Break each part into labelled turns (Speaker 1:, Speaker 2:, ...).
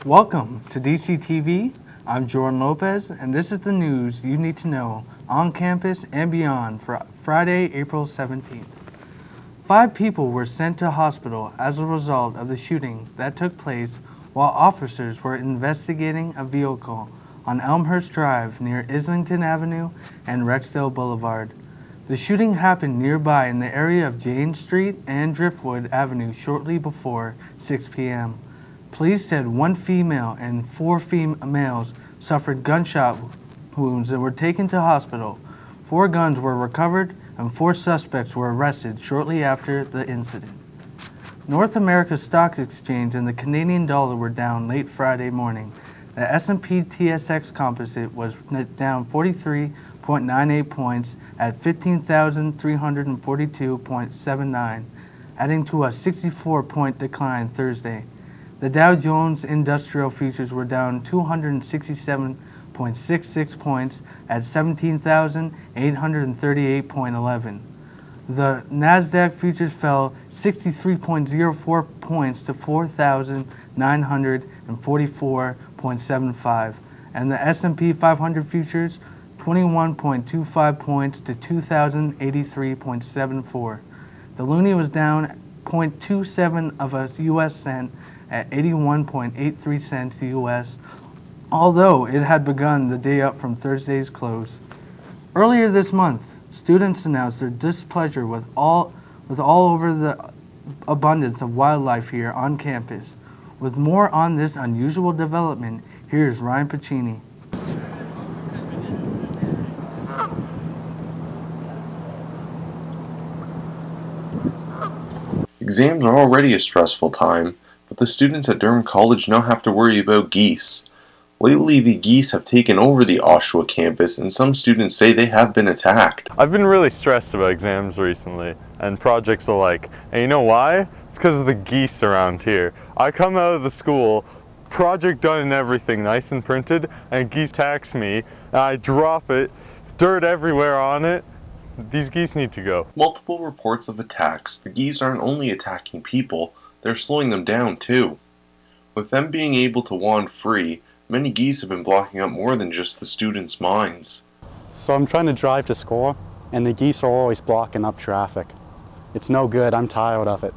Speaker 1: Welcome to DCTV. I'm Jordan Lopez, and this is the news you need to know on campus and beyond for Friday, April 17th. 5 people were sent to hospital as a result of the shooting that took place while officers were investigating a vehicle on Elmhurst Drive near Islington Avenue and Rexdale Boulevard. The shooting happened nearby in the area of Jane Street and Driftwood Avenue shortly before 6 p.m. Police said 1 female and 4 males suffered gunshot wounds and were taken to hospital. 4 guns were recovered and 4 suspects were arrested shortly after the incident. North America's stock exchange and the Canadian dollar were down late Friday morning. The S&P TSX Composite was down 43.98 points at 15,342.79, adding to a 64-point decline Thursday. The Dow Jones Industrial Futures were down 267.66 points at 17,838.11. The Nasdaq Futures fell 63.04 points to 4,944.75, and the S&P 500 Futures 21.25 points to 2,083.74. The loonie was down 0.27 of a U.S. cent at 81.83 cents U.S., although it had begun the day up from Thursday's close. Earlier this month, students announced their displeasure with all over the abundance of wildlife here on campus. With more on this unusual development, here's Ryan Pacini.
Speaker 2: Exams are already a stressful time, but the students at Durham College now have to worry about geese. Lately, the geese have taken over the Oshawa campus, and some students say they have been attacked.
Speaker 3: I've been really stressed about exams recently, and projects alike. And you know why? It's because of the geese around here. I come out of the school, project done and everything, nice and printed, and geese attacks me, and I drop it, dirt everywhere on it. These geese need to go.
Speaker 2: Multiple reports of attacks. The geese aren't only attacking people, they're slowing them down too. With them being able to wander free, many geese have been blocking up more than just the students' minds.
Speaker 4: So I'm trying to drive to school, and the geese are always blocking up traffic. It's no good, I'm tired of it.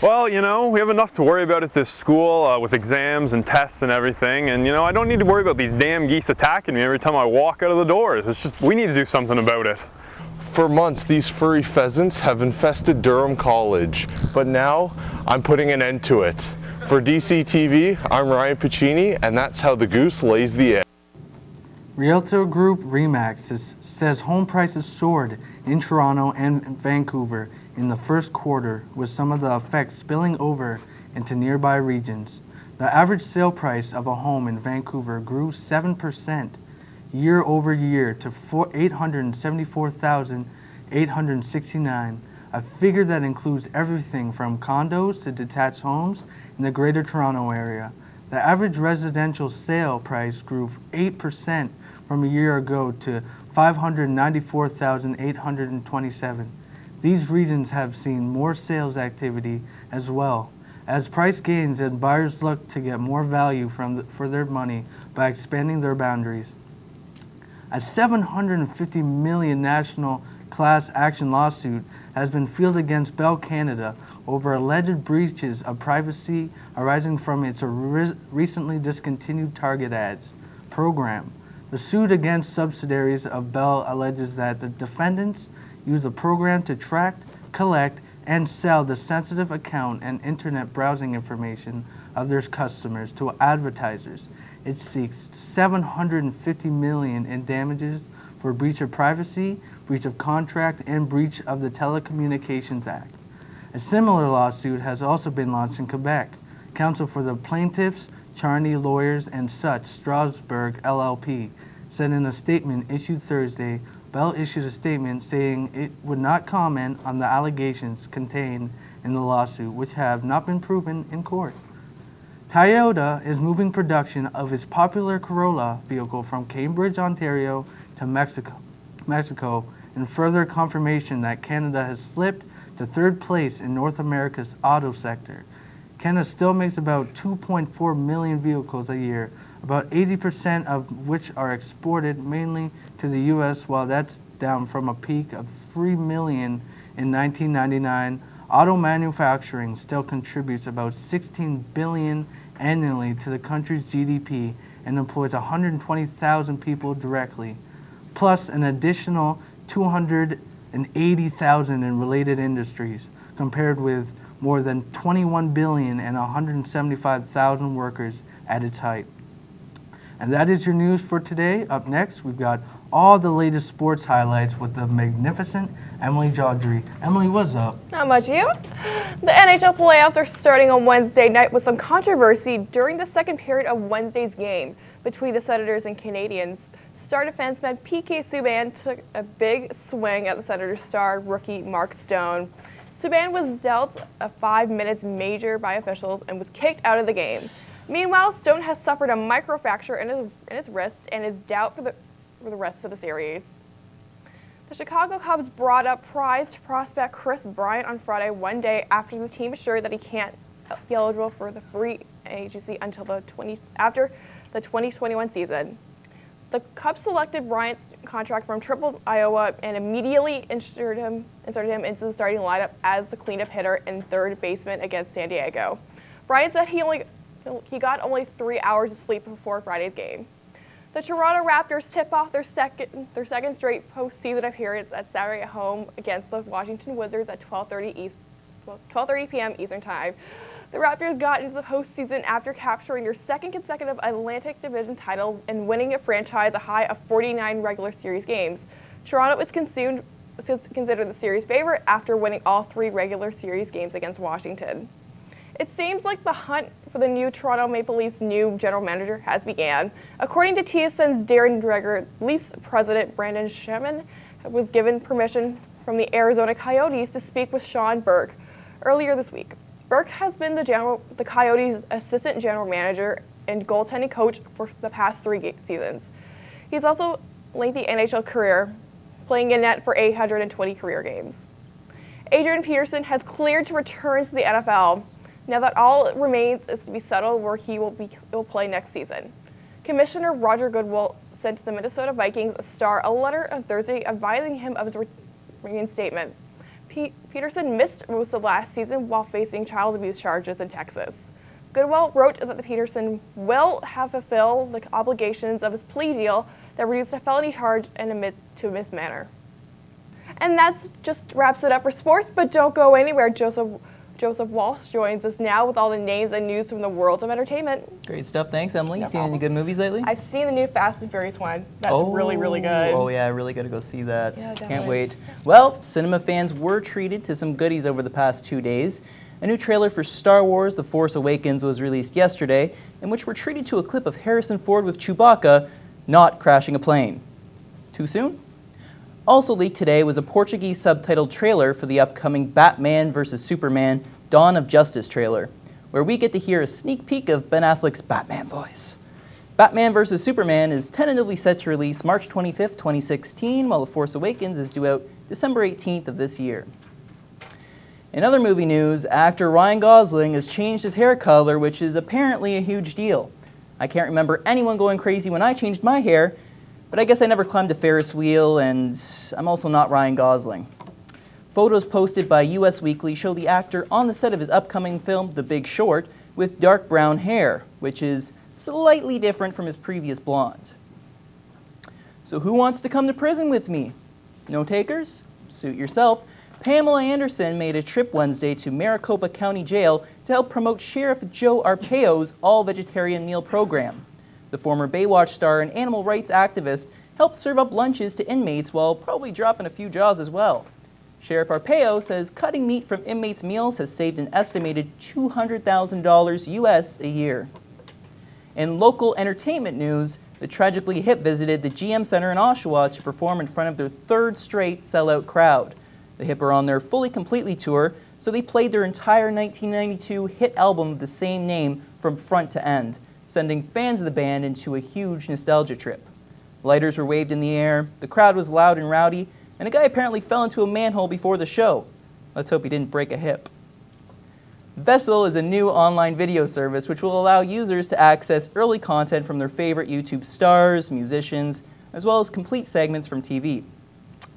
Speaker 3: Well, you know, we have enough to worry about at this school with exams and tests and everything, and you know, I don't need to worry about these damn geese attacking me every time I walk out of the doors. It's just, we need to do something about it.
Speaker 5: For months, these furry pheasants have infested Durham College, but now I'm putting an end to it. For DCTV, I'm Ryan Pacini, and that's how the goose lays the egg.
Speaker 1: Realtor Group Remax says home prices soared in Toronto and Vancouver in the first quarter, with some of the effects spilling over into nearby regions. The average sale price of a home in Vancouver grew 7% year over year to $874,869, a figure that includes everything from condos to detached homes in the Greater Toronto Area. The average residential sale price grew 8% from a year ago to $594,827. These regions have seen more sales activity as well, as price gains and buyers look to get more value for their money by expanding their boundaries. A $750 million national class action lawsuit has been filed against Bell Canada over alleged breaches of privacy arising from its recently discontinued Target Ads program. The suit against subsidiaries of Bell alleges that the defendants used the program to track, collect, and sell the sensitive account and internet browsing information of their customers to advertisers. It seeks $750 million in damages for breach of privacy, breach of contract, and breach of the Telecommunications Act. A similar lawsuit has also been launched in Quebec. Counsel for the plaintiffs, Charney Lawyers and Such Strasbourg LLP, said in a statement issued Thursday, Bell issued a statement saying it would not comment on the allegations contained in the lawsuit, which have not been proven in court. Toyota is moving production of its popular Corolla vehicle from Cambridge, Ontario to Mexico, in further confirmation that Canada has slipped to third place in North America's auto sector. Canada still makes about 2.4 million vehicles a year, about 80% of which are exported mainly to the U.S., while that's down from a peak of 3 million in 1999. Auto manufacturing still contributes about 16 billion annually to the country's GDP and employs 120,000 people directly, plus an additional 280,000 in related industries, compared with more than 21 billion and 175,000 workers at its height. And that is your news for today. Up next, we've got all the latest sports highlights with the magnificent Emily Jodry. Emily, what's up?
Speaker 6: Not much, you? The NHL playoffs are starting on Wednesday night with some controversy during the second period of Wednesday's game between the Senators and Canadiens. Star defenseman PK Subban took a big swing at the Senators star rookie Mark Stone. Subban was dealt a 5 minutes major by officials and was kicked out of the game. Meanwhile, Stone has suffered a microfracture in his wrist and is out for the rest of the series. The Chicago Cubs brought up prized prospect Chris Bryant on Friday, one day after the team assured that he can't be eligible for the free agency until after the 2021 season. The Cubs selected Bryant's contract from Triple Iowa and immediately inserted him into the starting lineup as the cleanup hitter and third baseman against San Diego. Bryant said he got only 3 hours of sleep before Friday's game. The Toronto Raptors tip off their second straight postseason appearance at Saturday at home against the Washington Wizards at 12:30 p.m. Eastern Time. The Raptors got into the postseason after capturing their second consecutive Atlantic Division title and winning a franchise a high of 49 regular series games. Toronto is considered the series favorite after winning all 3 regular series games against Washington. It seems like the hunt for the new Toronto Maple Leafs' new general manager has begun. According to TSN's Darren Dreger, Leafs president Brandon Shemin was given permission from the Arizona Coyotes to speak with Sean Burke earlier this week. Burke has been the Coyotes' assistant general manager and goaltending coach for the past 3 seasons. He's also lengthy NHL career, playing in net for 820 career games. Adrian Peterson has cleared to return to the NFL. Now that all remains is to be settled where he will play next season. Commissioner Roger Goodell sent the Minnesota Vikings star a letter on Thursday advising him of his reinstatement. Peterson missed most of last season while facing child abuse charges in Texas. Goodell wrote that the Peterson will have fulfilled the obligations of his plea deal that reduced a felony charge and to a misdemeanor. And that just wraps it up for sports, but don't go anywhere. Joseph Walsh joins us now with all the names and news from the world of entertainment.
Speaker 7: Great stuff. Thanks, Emily.
Speaker 6: No
Speaker 7: You seen
Speaker 6: problem.
Speaker 7: any good movies lately?
Speaker 6: I've seen the new Fast and Furious one. That's really, really good.
Speaker 7: Oh, yeah, I really got to go see that.
Speaker 6: Yeah,
Speaker 7: Can't
Speaker 6: definitely.
Speaker 7: wait. Well, cinema fans were treated to some goodies over the past 2 days. A new trailer for Star Wars The Force Awakens was released yesterday, in which we're treated to a clip of Harrison Ford with Chewbacca not crashing a plane. Too soon? Also leaked today was a Portuguese subtitled trailer for the upcoming Batman vs. Superman Dawn of Justice trailer, where we get to hear a sneak peek of Ben Affleck's Batman voice. Batman vs. Superman is tentatively set to release March 25th, 2016, while The Force Awakens is due out December 18th of this year. In other movie news, actor Ryan Gosling has changed his hair color, which is apparently a huge deal. I can't remember anyone going crazy when I changed my hair, but I guess I never climbed a Ferris wheel, and I'm also not Ryan Gosling. Photos posted by US Weekly show the actor on the set of his upcoming film, The Big Short, with dark brown hair, which is slightly different from his previous blonde. So who wants to come to prison with me? No takers? Suit yourself. Pamela Anderson made a trip Wednesday to Maricopa County Jail to help promote Sheriff Joe Arpaio's all-vegetarian meal program. The former Baywatch star and animal rights activist helped serve up lunches to inmates while probably dropping a few jaws as well. Sheriff Arpaio says cutting meat from inmates' meals has saved an estimated $200,000 US a year. In local entertainment news, the Tragically Hip visited the GM Center in Oshawa to perform in front of their third straight sellout crowd. The Hip are on their Fully Completely tour, so they played their entire 1992 hit album of the same name from front to end, sending fans of the band into a huge nostalgia trip. Lighters were waved in the air, the crowd was loud and rowdy, and a guy apparently fell into a manhole before the show. Let's hope he didn't break a hip. Vessel is a new online video service which will allow users to access early content from their favorite YouTube stars, musicians, as well as complete segments from TV.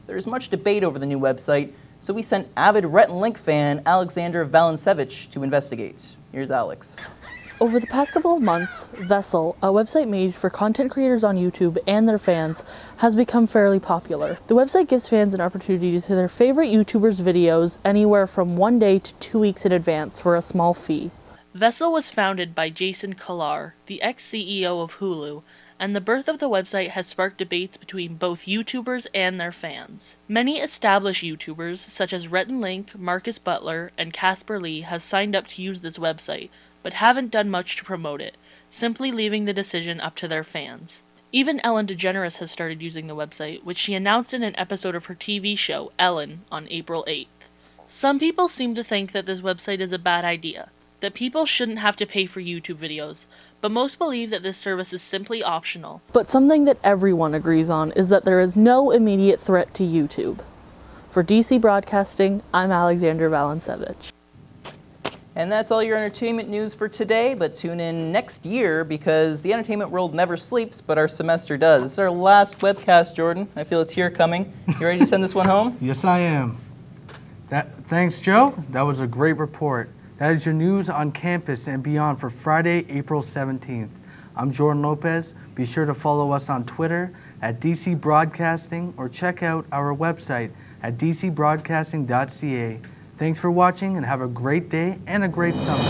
Speaker 7: There is much debate over the new website, so we sent avid Rhett and Link fan Alexander Valancevich to investigate. Here's Alex.
Speaker 8: Over the past couple of months, Vessel, a website made for content creators on YouTube and their fans, has become fairly popular. The website gives fans an opportunity to see their favorite YouTubers' videos anywhere from 1 day to 2 weeks in advance for a small fee. Vessel was founded by Jason Kilar, the ex-CEO of Hulu, and the birth of the website has sparked debates between both YouTubers and their fans. Many established YouTubers, such as Rhett and Link, Marcus Butler, and Casper Lee, have signed up to use this website, but haven't done much to promote it, simply leaving the decision up to their fans. Even Ellen DeGeneres has started using the website, which she announced in an episode of her TV show, Ellen, on April 8th. Some people seem to think that this website is a bad idea, that people shouldn't have to pay for YouTube videos, but most believe that this service is simply optional. But something that everyone agrees on is that there is no immediate threat to YouTube. For DC Broadcasting, I'm Alexander Valancevich.
Speaker 7: And that's all your entertainment news for today, but tune in next year because the entertainment world never sleeps, but our semester does. This is our last webcast, Jordan. I feel a tear coming. You ready to send this one home?
Speaker 1: Yes, I am. Thanks, Joe. That was a great report. That is your news on campus and beyond for Friday, April 17th. I'm Jordan Lopez. Be sure to follow us on Twitter at DC Broadcasting or check out our website at dcbroadcasting.ca. Thanks for watching and have a great day and a great summer.